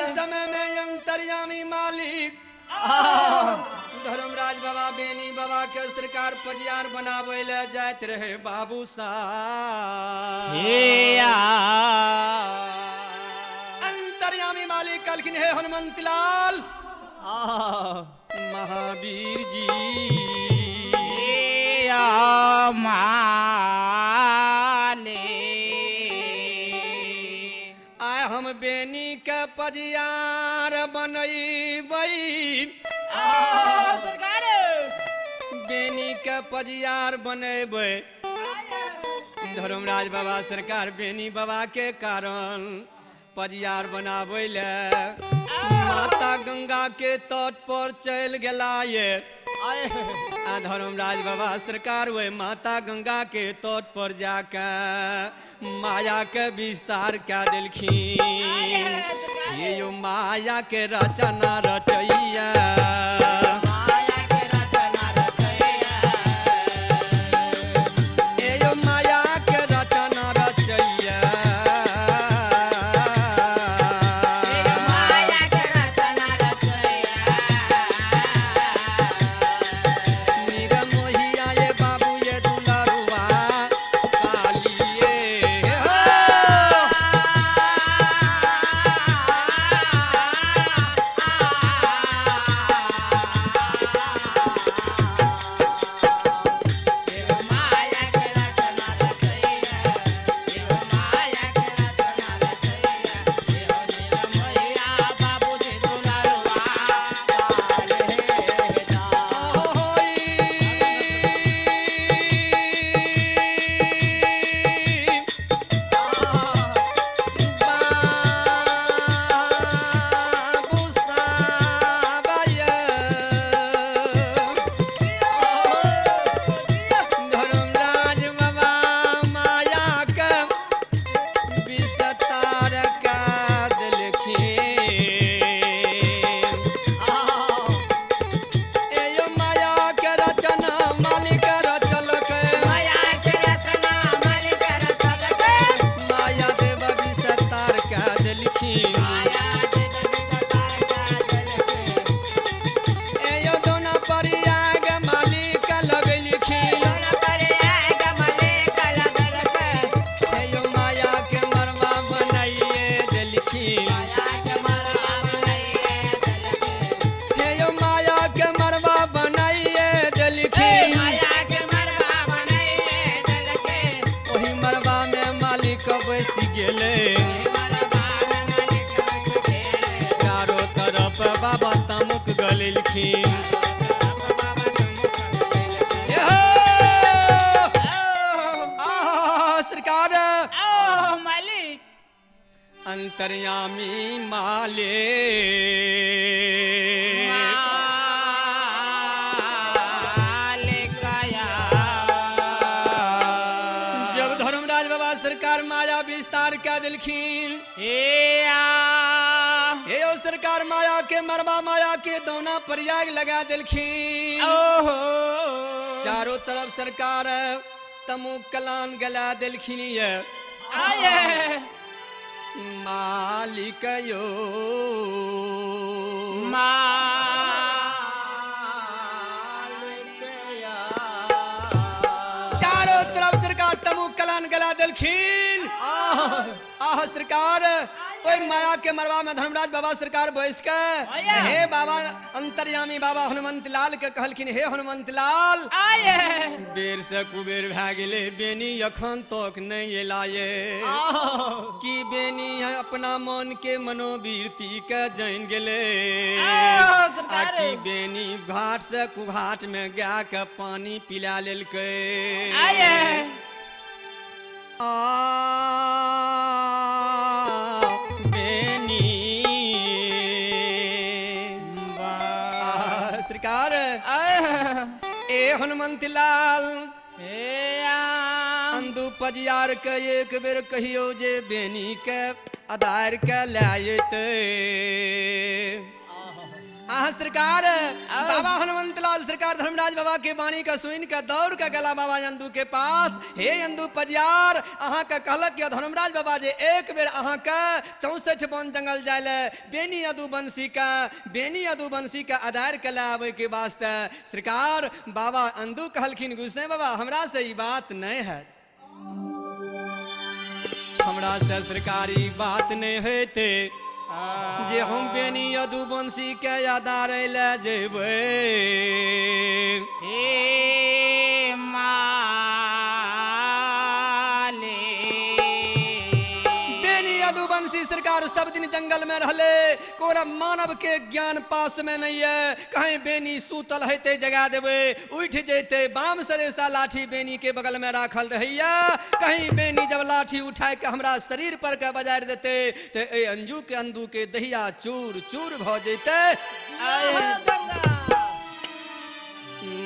समय में अंतर्यामी मालिक धर्मराज बाबा बेनी बाबा के सरकार पजियार बनावे ले जात रहे बाबू साहब। अंतर्यामी मालिक कहलखिन हे हनुमंत लाल महावीर जी आय हम बेनी के पजियार बनैबै बेनी के पजियार बनेबै। धर्मराज बाबा सरकार बेनी बाबा के कारण पजियार बनाबै ले माता गंगा के तट पर चल गेला ये। धर्मराज बाबा सरकार वे माता गंगा के तट पर जाके माया के विस्तार क्या दिलखिन। ये यो माया के रचना रचैया चारों तरफ बाबा तमुक गलिलखिन। सरकार मालिक अंतर्यामी माले जब धर्मराज बाबा सरकार माया विस्तार क्या दिलखिन। सरकार माया के मरबा माया के दोना प्रयाग लगा दिलखिन। चारों तरफ सरकार तमु कलान गला दिलखिन। मालिक यो चारों तरफ सरकार तमु कलान गला दिलखिन। सरकार ओए माया के मरवा में धर्मराज बाबा सरकार बैस के हे बाबा अंतर्यामी बाबा हनुमंत लाल के कहलखिन हे हनुमंत लाल बेर से कुबेर भए गेले बेनी अखन तक नहीं एलाये कि बेनी अपना मन के मनोवृत्ति के जान गेले कि बेनी घाट से कुघाट में गा के पानी पिला लेलकै। सरकार ए हनुमंत लाल अंदू पजियार के एक बेर कहियो जे बेनी के आधार के लायत आह सरकार बाबा हनुमंत लाल सरकार धर्मराज बाबा के बाणी का सुन का दौड़ का गला बाबा यंदू के पास। हे यंदू पजियार अहाँ का कहलक या धर्मराज बाबा जे एक बेर अहाँ का 64 वन जंगल जाले बेनी अदू बंसी का आधार कला आवे के वास्ते सरकार बाबा अंदू कहलखिन गुस्से बाबा हमरा से ई बात नहीं है, हमरा से सरकारी बात नहीं होते जे हम बेनी यदु बंसी के यादार ले जेबे। हे माले बेनी यदु बंसी सरकार सब दिन जंगल में रहले, कोरा मानव के ज्ञान पास में नहीं है। कहीं बेनी सूतल हैते जगा देवे उठ जेते, बाम सरेसा लाठी बेनी के बगल में राखल रहिया। कहीं बेनी जब लाठी उठाए के हमरा शरीर पर के बजार देते ते ए अंजू के अंदू के दहिया चूर चूर भ जेते।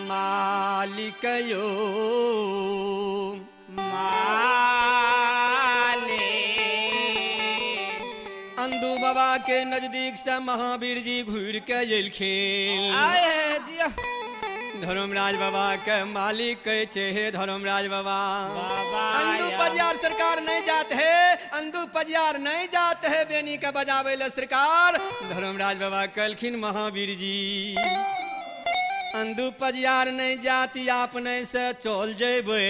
मालिक यो अंदू बाबा के नजदीक से महावीर जी घूर के एलखिन। धर्मराज बाबा के मालिक कहे हे धर्मराज बाबा अंदू पजियार सरकार नहीं जाते है, अंदू पजियार नहीं जाते है बेनी का बजावे ले सरकार। धर्मराज बाबा कहलखिन महावीर जी अंदू पजियार नहीं जाती आपने से चल जेबे।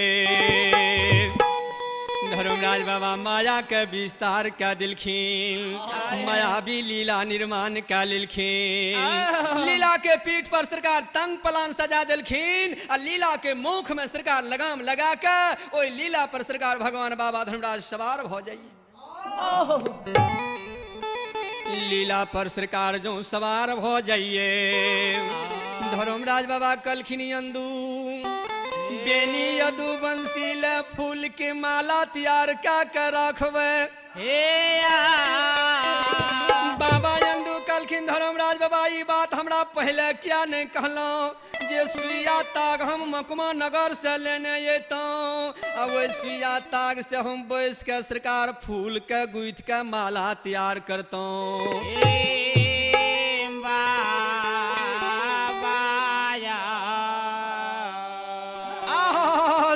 धर्मराज बाबा माया के विस्तार का दिलखिन, माया भी लीला निर्माण का लिलखिन। लीला के पीठ पर सरकार तंग पलान सजा दिलखिन और लीला के मुख में सरकार लगाम लगा के ओई लीला पर सरकार भगवान बाबा धर्मराज सवार हो जाइए। लीला पर सरकार जो सवार हो जाइए। धर्मराज बाबा कलखिनी अंदू बेनी यदु बंसी ले फूल के माला तैयार का कर रखबे। बाबा यंदू कलखिन धर्मराज बाबा ई बात हमरा पहले क्या नहीं कहलो जे सुइया ताग हम मकमा नगर से लेने अतो अब सुइया ताग से हम बैस के सरकार फूल के गुथ के माला तैयार करतो।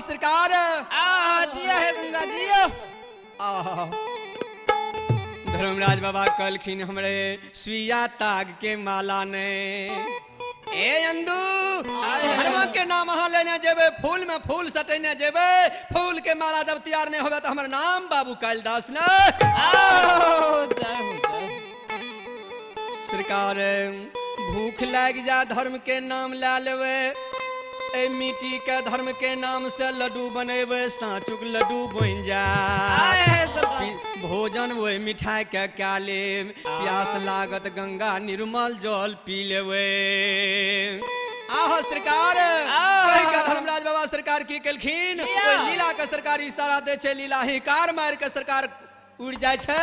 सरकार दिया है गंगा दिया। धर्मराज बाबा कलखिन हमरे सुइया ताग के माला ने ए अंदू धर्म के नाम वहां लेने जेबे, फूल में फूल सटेने जेबे। फूल के माला जब तैयार नहीं होवे तो हमर नाम बाबू कालिदास ने। सरकार भूख लाग जा धर्म के नाम ला लेवे, ए मिट्टी के धर्म के नाम से लड्डू बनेबे साचुक लड्डू बन जा। भोजन वो मिठाई के क्या ले, प्यास लागत गंगा निर्मल जल पी लेवे। आह सरकार कह के धर्मराज बाबा सरकार की कलखिन लीला के सरकार इशारा दे छे, लीला ही कार मार के सरकार उड़ जाय छे।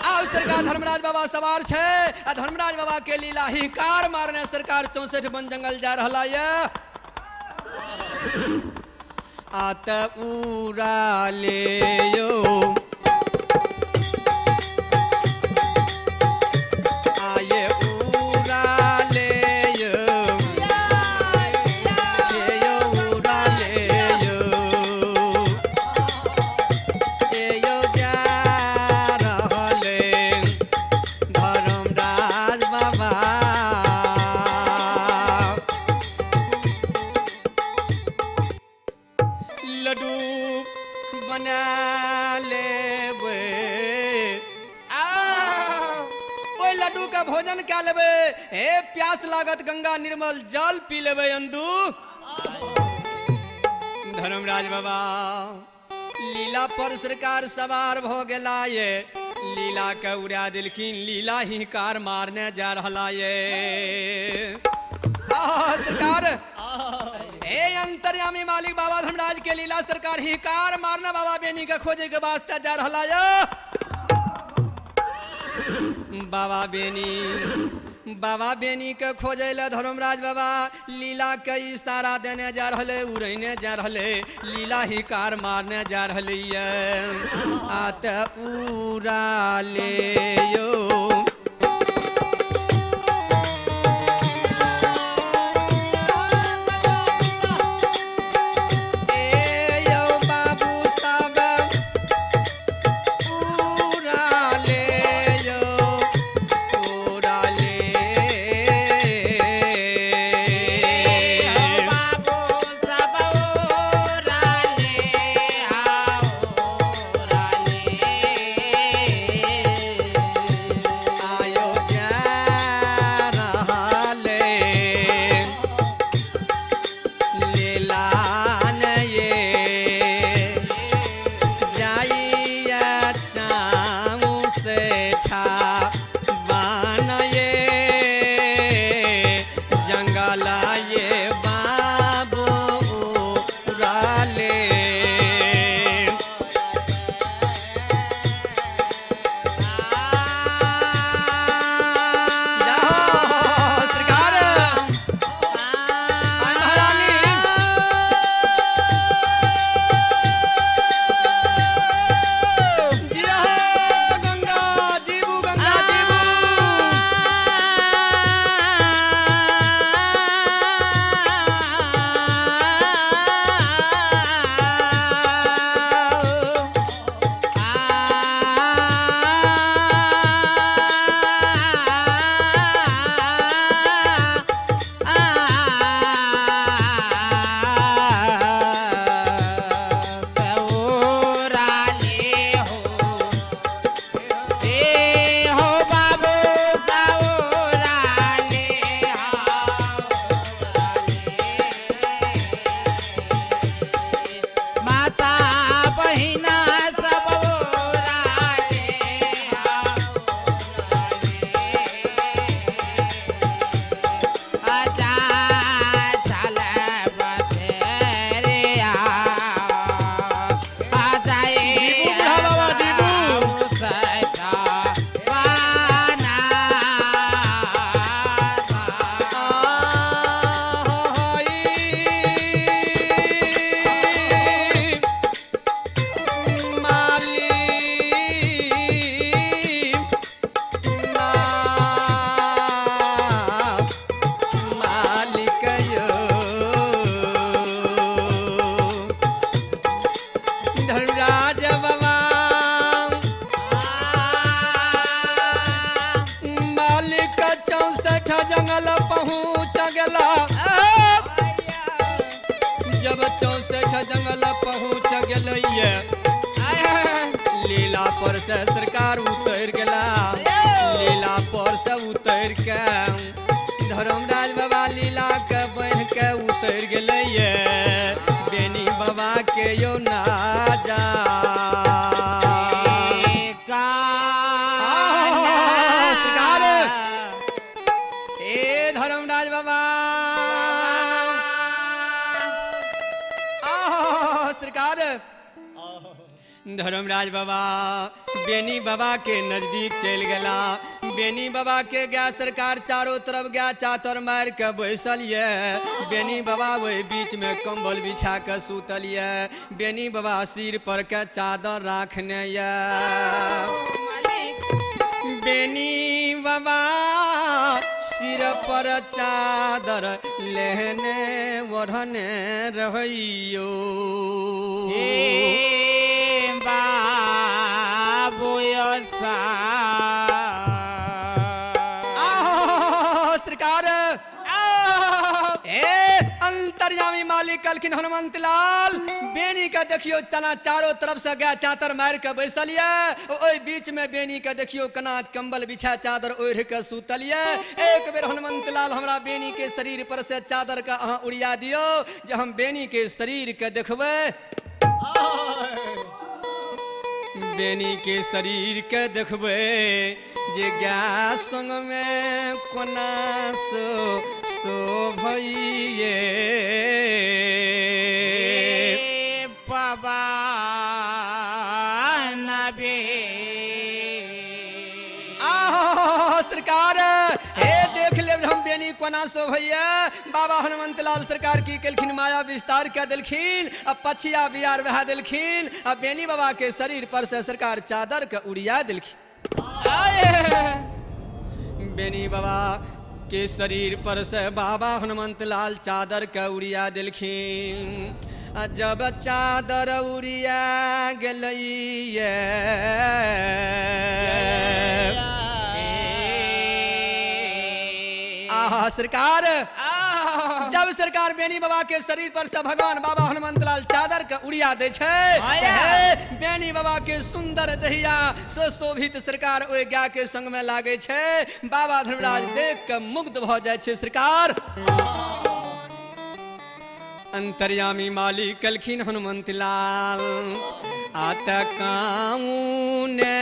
आओ सरकार धर्मराज बाबा सवार छे, धर्मराज बाबा के लीला ही कार मारने सरकार 64 वन जंगल जा रहा है। आत उड़ा ले यो आये उड़ा ले यो ये उड़ा ले यो ये यो जा धर्मराज बाबा। लड्डू बना लेबे ओए लड्डू का भोजन क्या लेबे, हे प्यास लागत गंगा निर्मल जल पी लेबे अंदू। धर्मराज बाबा लीला पर सरकार सवार हो गेला ये, लीला के उड़ा दिलखिन, लीला ही कार मारने जा रहा ये। सरकार हे अंतर्यामी मालिक बाबा धर्मराज के लीला सरकार ही कार मारना बाबा बेनी के खोजे के वास्ते जा रहा है। बाबा बेनी के खोजे ले धर्मराज बाबा लीला के इशारा देने जा रहे, उड़ने जा रहे, लीला ही कार मारने जा रही है। आते उड़ा ले यो ठा बान ये जंगल ये बाबू उड़ाले जाओ सरकार आय महारानी जिया हो गंगा जीबू गंगा जीबू माता बहिना सब ओराले आजा चल बतेरिया आजा जीबू बुढ़ा बाबा जीबू सदा पाना धर्मराज बाबा मालिक 64 जंगल पहुँच गला जब 64 जंगल पहुँच गलैया लीला पर से सरकार उतर गला लीला पर से उतर के धर्मराज बाबा लीला के बन के उतर गलैया बेनी बाबा के यो ना जा सरकार ए धर्मराज बाबा सरकार धर्मराज बाबा बेनी बाबा के नजदीक चल गला बेनी बाबा के गया सरकार चारों तरफ गया चातर मार के बैसल ये बेनी बाबा वही बीच में कंबल बिछा के सुतल ये बेनी बाबा सिर पर के चादर राखने ये बेनी बाबा सिर पर चादर लेने ओढ़ने रहियो सरकार अंतर्यामी मालिक कलखिन हनुमंत लाल बेनी का देखियो तना चारों तरफ से गया चादर मार के बैसलिया ओई बीच में बेनी का देखियो कनात कंबल बिछा चादर ओढ़ के सुतलिया एक बेर हनुमंत लाल हमरा बेनी के शरीर पर से चादर का अहाँ उड़िया दियो जे हम बेनी के शरीर के देखबे बेनी के शरीर के देखबे जे गया संग में कोना सो भइए बाबा नबी सरकार हे देख ले हम बेनी कोना सो भैया बाबा हनुमंत लाल सरकार की केलखिन माया विस्तार कर दिलखिन अब पछिया बिहार बहा दिलखिन अब बेनी बाबा के शरीर पर से सरकार चादर के उड़िया दिलखिन बेनी बाबा के शरीर पर से बाबा हनुमंत लाल चादर के उड़िया दिलखिन जब चादर उड़िया गलैया सरकार जब सरकार बेनी बाबा के शरीर पर से भगवान बाबा हनुमंत लाल चादर के उड़िया दे बेनी बाबा के सुंदर दहिया सुशोभित सरकार ओए गा के संग में लागे छे बाबा धर्मराज देख के मुग्ध भ जाय छे सरकार अंतर्यामी मालिक कलखिन हनुमंत लाल आता काऊ ने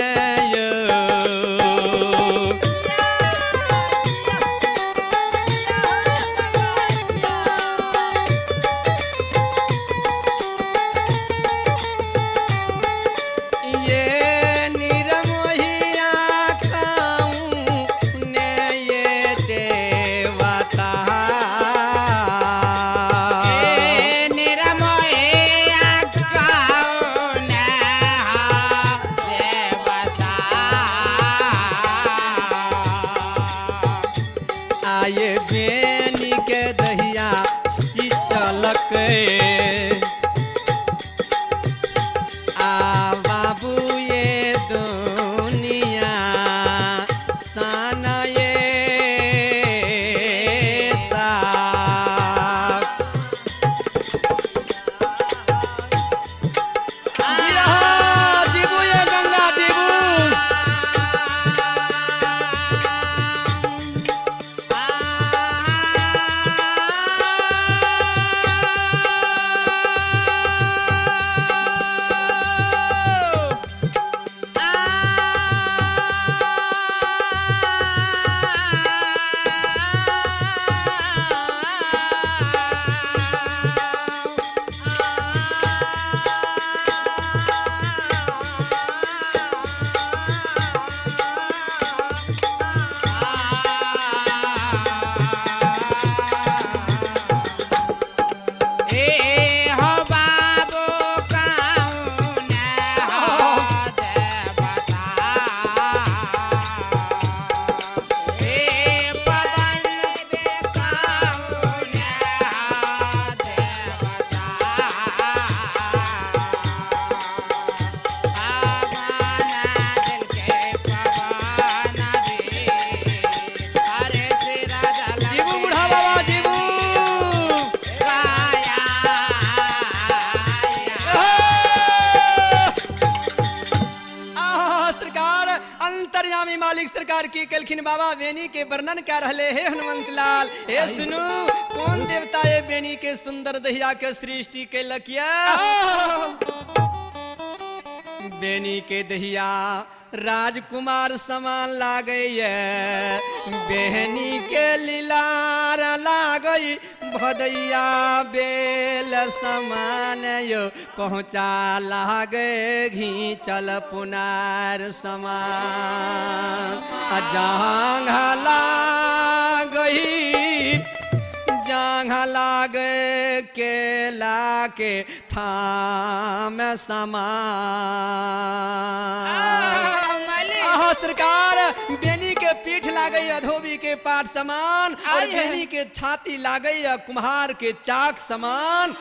बेनी के दहिया चलक आ बाबू ये दुनिया साना ये साग जीबू ये गंगा जीबू मालिक सरकार की कलखिन बाबा बेनी के वर्णन कर रहे हे हनुमंत लाल हे सुनु कौन देवता ये बेनी के सुंदर दहिया के सृष्टि के लकिया बेनी के दहिया राजकुमार समान लागे बेहनी के लीलार लागई भदैया बेल समान यो पहुँचा लागे घीचल पुनार समान जांघा लागे केला के थाम समान सरकार बेनी के पीठ लागई अधोबी के पाठ समान और बेनी के छाती लागई कुम्हार के चाक समान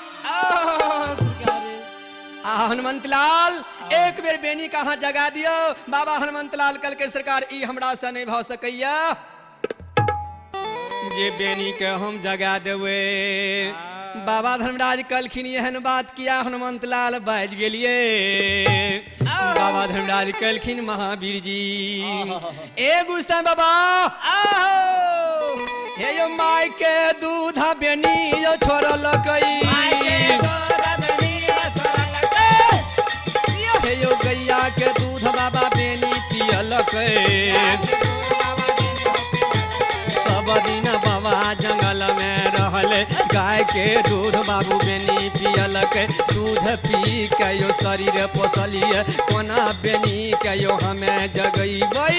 हनुमंत लाल एक बेर बेनी कहाँ जगा दियो बाबा हनुमंत लाल कल के सरकार ई हमरा से नहीं भाव सकैया जे बेनी के हम जगा देवे बाबा धर्मराज कलखिन एहन बात किया हनुमंत लाल बाज गेलिए बाबा धर्मराज कलखिन महावीर जी ए गुस्सा बाबा हे यो माई के दूध बेनी यो छोड़ल कई हे यो गैया के दूध बाबा बेनी पियल सब दिन बाबा जंगल में रहल गाय के दूध बाबू बेनी पियलक दूध पी के यो शरीर पोसलिए कोना बेनी के यो हमें जगैबै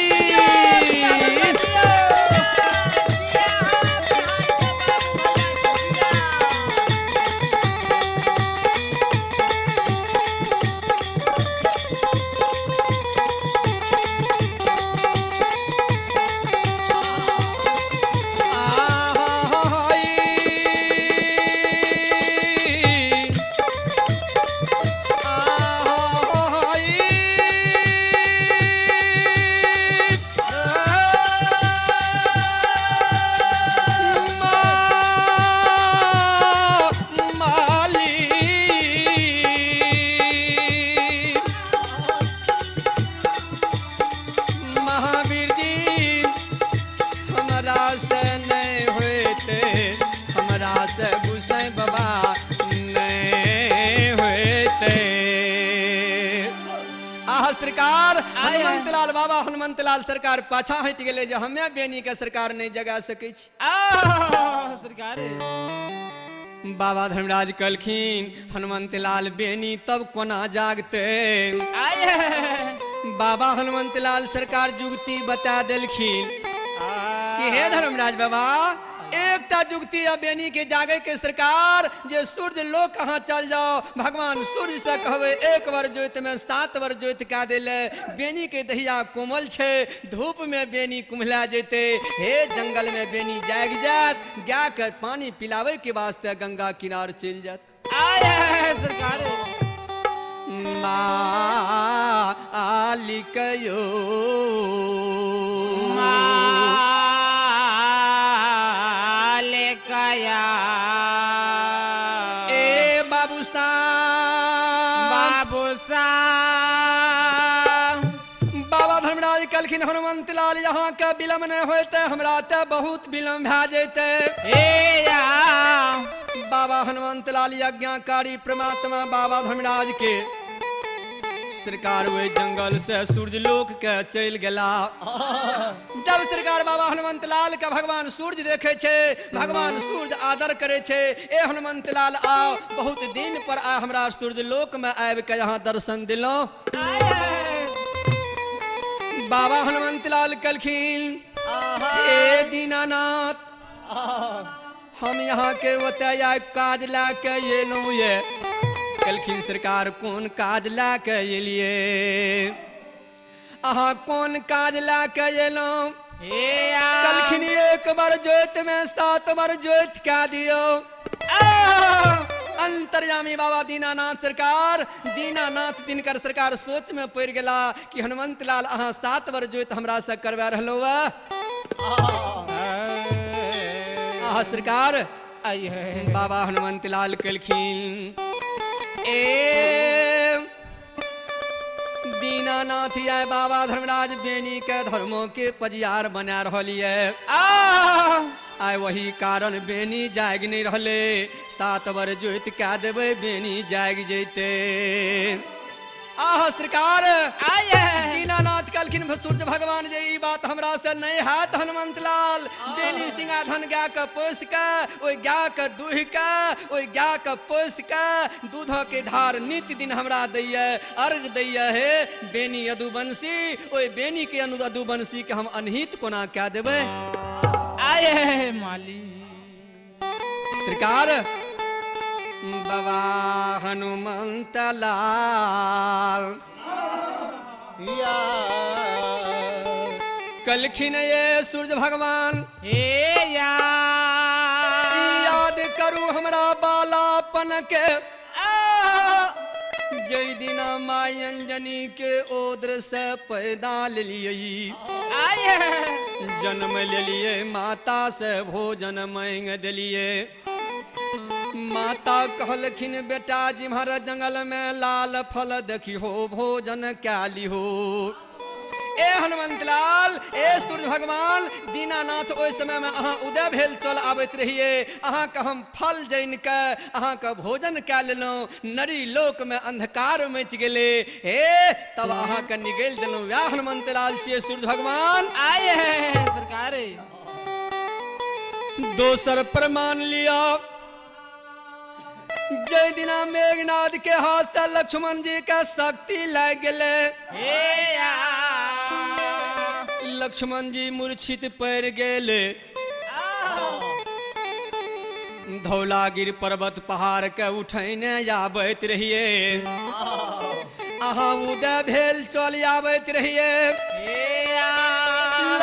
सरकार हनुमंत लाल बाबा हनुमंत लाल सरकार पाछा हट गेले जो हमें बेनी के सरकार नहीं जगा सकै छी सरकार बाबा धर्मराज कलखिन हनुमंत लाल बेनी तब कोना जागते बाबा हनुमंत लाल सरकार जुगती बता देलखिन कि हे धर्मराज बाबा एकटा जुगती या बेनी के जागे के सरकार जे सूर्य लोक कहाँ चल जाओ भगवान सूर्य से कहवे एक बार जोत में 7 बार जोत का दिले बेनी के दहिया कोमल छे धूप में बेनी कुम्हला जेते हे जंगल में बेनी जाग जात गाय के पानी पिलावे के वास्ते गंगा किनार चल जात आया है सरकार मालिकयो मालिकया ए बाबूसा बाबा धर्मराज कलखिन हनुमंत लाल यहाँ के विलम्ब न होते हमरा ते बहुत विलम्ब भे जेते बाबा हनुमंत लाल आज्ञाकारी परमात्मा बाबा धर्मराज के सरकार वे जंगल से सूर्य लोक के चल गेला जब सरकार बाबा हनुमंत लाल का भगवान सूर्य देखे छे भगवान सूर्य आदर करे छे ए हनुमंत लाल आओ बहुत दिन पर आ हमरा सूर्य लोक में आब के यहाँ दर्शन दिलो बाबा हनुमंत लाल कलखिन ए दीनानाथ हम यहाँ के वतया काज ला के एलू ये कलखिन सरकार कौन काज ला के एलिए अहाँ कौन काज ला के एलू कलखिन एक बार जोत में 7 बार जोत का दियो अंतर्यामी बाबा दीनानाथ सरकार दीनानाथ दिनकर सरकार सोच में पड़ गेला कि हनुमंत लाल अहाँ 7 बार जोत हमरा से करवा रहलो सरकार बाबा हनुमंत लाल कलखिन ए दीनानाथ आय बाबा धर्मराज बेनी के धर्मों के पजियार बना रहिए आय वही कारण बेनी जाग नहीं रहले 7 बार जोत क्या देवे बेनी जाग जेते सरकार दीनानाथ कलखिन सूर्य भगवान जे ई बात हमरा से नहीं हाथ हनुमंत लाल बेनी सिंहाधन गाय के पोस के ओई गाय के दूह के ओई गाय के पोस के दूध के ढार नित्य दिन हमरा दैये अर्घ दैये हे बेनी यदुवंशी ओई बेनी के यदुवंशी के हम अनहित कोना क्या देबे आये माली सरकार बाबा हनुमंत लाल कलखिन ये सूर्य भगवान याद करू हमरा बालापन के जय दिना माई अंजनी के ओद्र से पैदा लिये जन्म ले लिए माता से भोजन मांग दिलिए माता कहलखिन बेटा जिम्हर जंगल में लाल फल देखी हो भोजन क्या लिहो ए हनुमंत लाल ए सूर्य भगवान दीनानाथ ओइ समय में अहाँ उदय भेल चल आबैत रहिए अहाँ के हम फल जैन के अहाँ के भोजन क्या लेलो नरी लोक में अंधकार मच गेले हे तब अहाँ के निगल देलो या हनुमंत लाल छिए सूर्य भगवान आए हैं सरकार दोसर प्रमाण लिया जय दिना मेघनाथ के हाथ से लक्ष्मण जी का शक्ति लग गले लक्ष्मण जी मूर्छित पड़ गेले धौलागिर पर्वत पहाड़ के उठैने आबैत रहिए अहाँ उदय भेल चल आबैत रहिए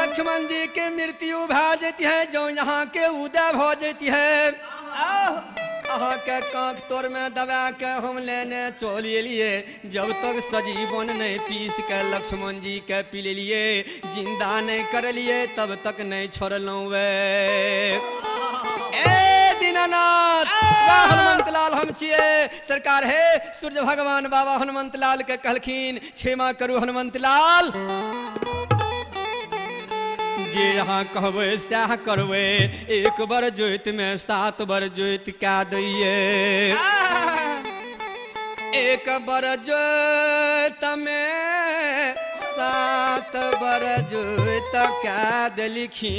लक्ष्मण जी के मृत्यु भए जेती है जो यहाँ के उदय भ जेती है अहाँ के कांख तोर में दबा के हम लेने चल लिए जब तक सजीवन नहीं पीस के लक्ष्मण जी के पी लिए जिंदा नहीं कर लिए तब तक नहीं छोड़लू वे दीनानाथ हनुमंत लाल हम छिए सरकार है सूर्य भगवान बाबा हनुमंत लाल के कहलखिन क्षमा करू हनुमंत लाल जे यहाँ कहबे सह करबे एक बार जोत में 7 बार जोत क्या दैये एक बार जोत में 7 बार जोत क्या दलिखी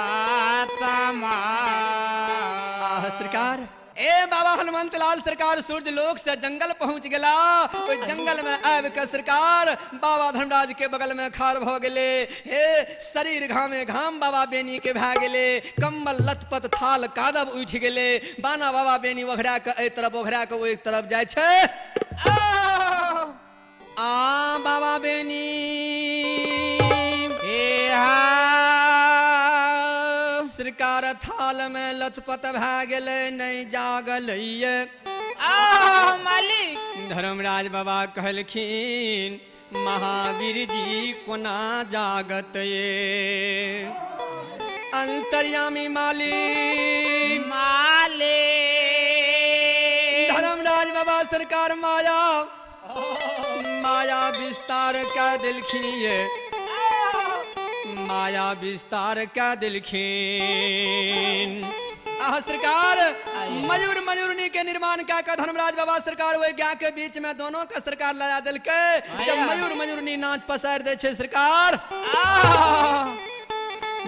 परमात्मा सरकार ए बाबा हनुमंत लाल सरकार सूर्य लोक से जंगल पहुंच गेला। ओइ जंगल में आब के सरकार बाबा धर्मराज के बगल में खाड़ भ गेले। हे शरीर घामे घाम बाबा बेनी के भए गेले। कम्बल लथपथ थाल कादब उठि गेले। बाना बाबा बेनी ओघरा के एहि तरफ ओघरा के ओहि तरफ जाइ छै। आ बाबा बेनी सरकार थाल में लथपथ भए गेले, नहीं जागल मालिक। धर्मराज बाबा कहलखिन महावीर जी कोना जागत ये। अंतर्यामी मालिक धर्मराज बाबा सरकार माया विस्तार का दिलखिन ये। माया विस्तार का दिलखिन। सरकार मयूरनी के निर्माण क्या का धर्मराज बाबा सरकार वही ज्ञा के बीच में दोनों का सरकार लगा दिल के। जब मयूरनी नाच पसार दे छे सरकार।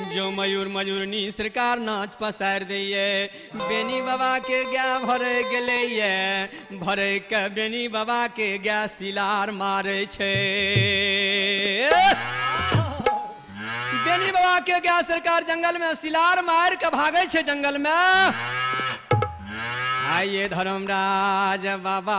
जो मयूरनी सरकार नाच पसार दिए। बेनी बाबा के ज्ञा भरे गेले ये। भरे के बेनी बाबा के ज्ञा सिलार मारे छे। बेनी बाबा के ज्ञा सरकार जंगल में सिलार मार के भागे छे जंगल में। आइए धर्मराज बाबा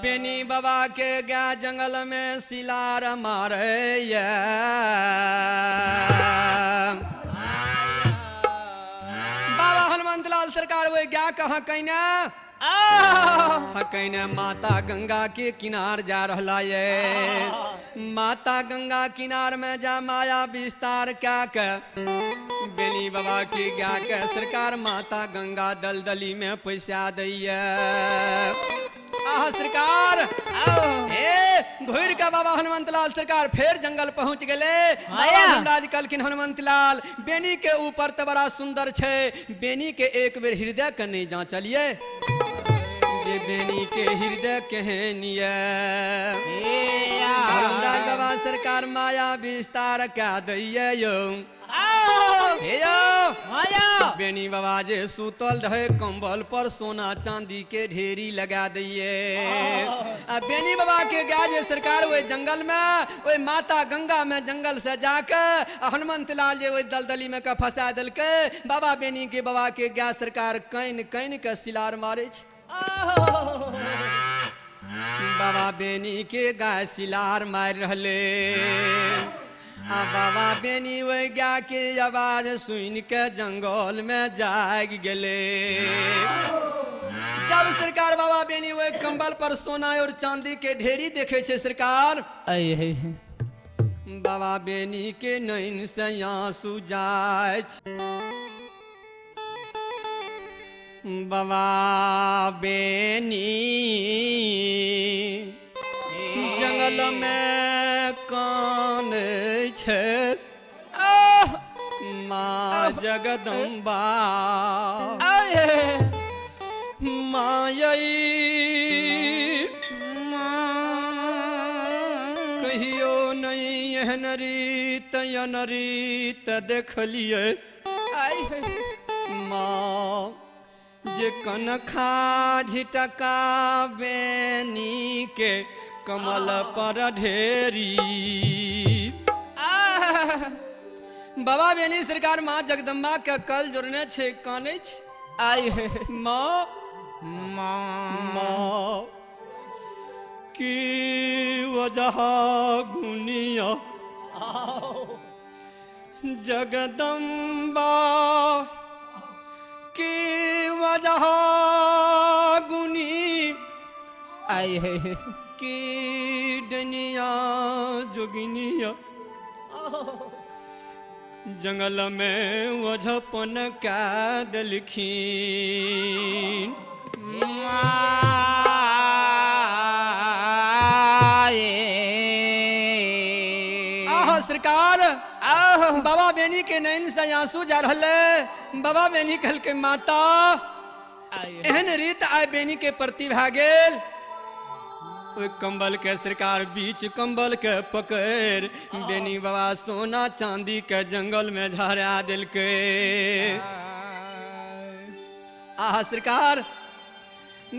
बेनी बाबा के ज्ञा जंगल में सिलार मारे बाबा हनुमंत लाल सरकार वो ज्ञा कहाँ कहना कहने माता गंगा के किनार जा रहा ये। माता गंगा किनार में जा माया विस्तार क्या के। बेनी बाबा की क्या के सरकार माता गंगा दलदली में पैसा दैया। सरकार घुर का बाबा हनुमंत लाल सरकार फिर जंगल पहुंच गए। धर्मराज कहलखिन हनुमंत लाल बेनी के ऊपर तो बड़ा सुंदर छे। बेनी के एक बेर हृदय के नहीं जांचलिए। जे बेनी के हृदय कहनिया। धर्मराज बाबा सरकार माया विस्तार क्या दैया यो। बेनी बाबा जे सुतल रहे कंबल पर सोना चांदी के ढेरी लगा दिए। बेनी बाबा के गाजे सरकार वो जंगल में वो माता गंगा में जंगल से जाके हनुमंत लाल जे वो दलदली में का फंसा दिल के। बाबा बेनी के बाबा के गा सरकार कैन कैन के सिलार मारे। बाबा बेनी के गाय सिलार मार रहले। बाबा बेनी वही गा के आवाज सुन के जंगल में जाग गेले। जब सरकार बाबा बेनी वही कंबल पर सोना और चांदी के ढेरी देखे छे सरकार। बाबा बेनी के नैन से आंसू जाए। बाबा बेनी जंगल में कान छे। माँ जगदम्बा मायई कहियो नहीं एहन रीत देखलिए। माँ जे कनखा झिटका बेनी के कमल पर ढेरी। बाबा बेनी सरकार माँ जगदम्बा के कल जोड़ने छे काने छे। माँ की वजह गुनिया जगदम्बा की वजह गुनी की डनिया जोगिनिया जंगल में वजपन का दलखीन। सरकार बाबा बेनी के नैन से आंसू जा रहा। बाबा बेनी कहल के माता एहन रीत आय बेनी के प्रति भा गेल। ओए कंबल के सरकार बीच कंबल के पकड़ बेनी बाबा सोना चांदी के जंगल में झरा दिल के आह सरकार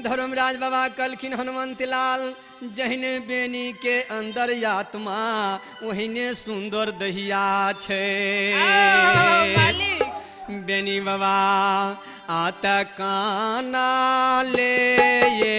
धर्मराज बाबा कलखिन हनुमंत लाल जहने बेनी के अंदर आत्मा वहीने सुंदर दहिया छे बेनी बाबा आता काना ले ये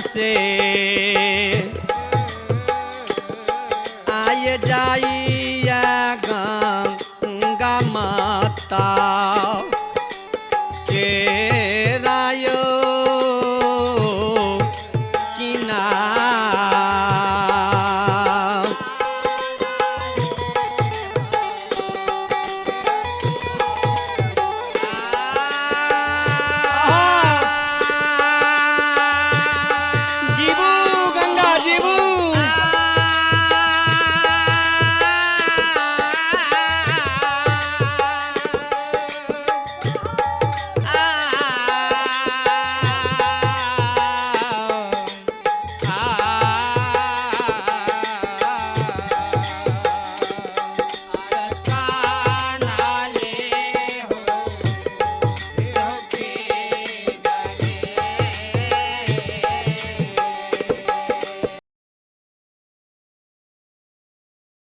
से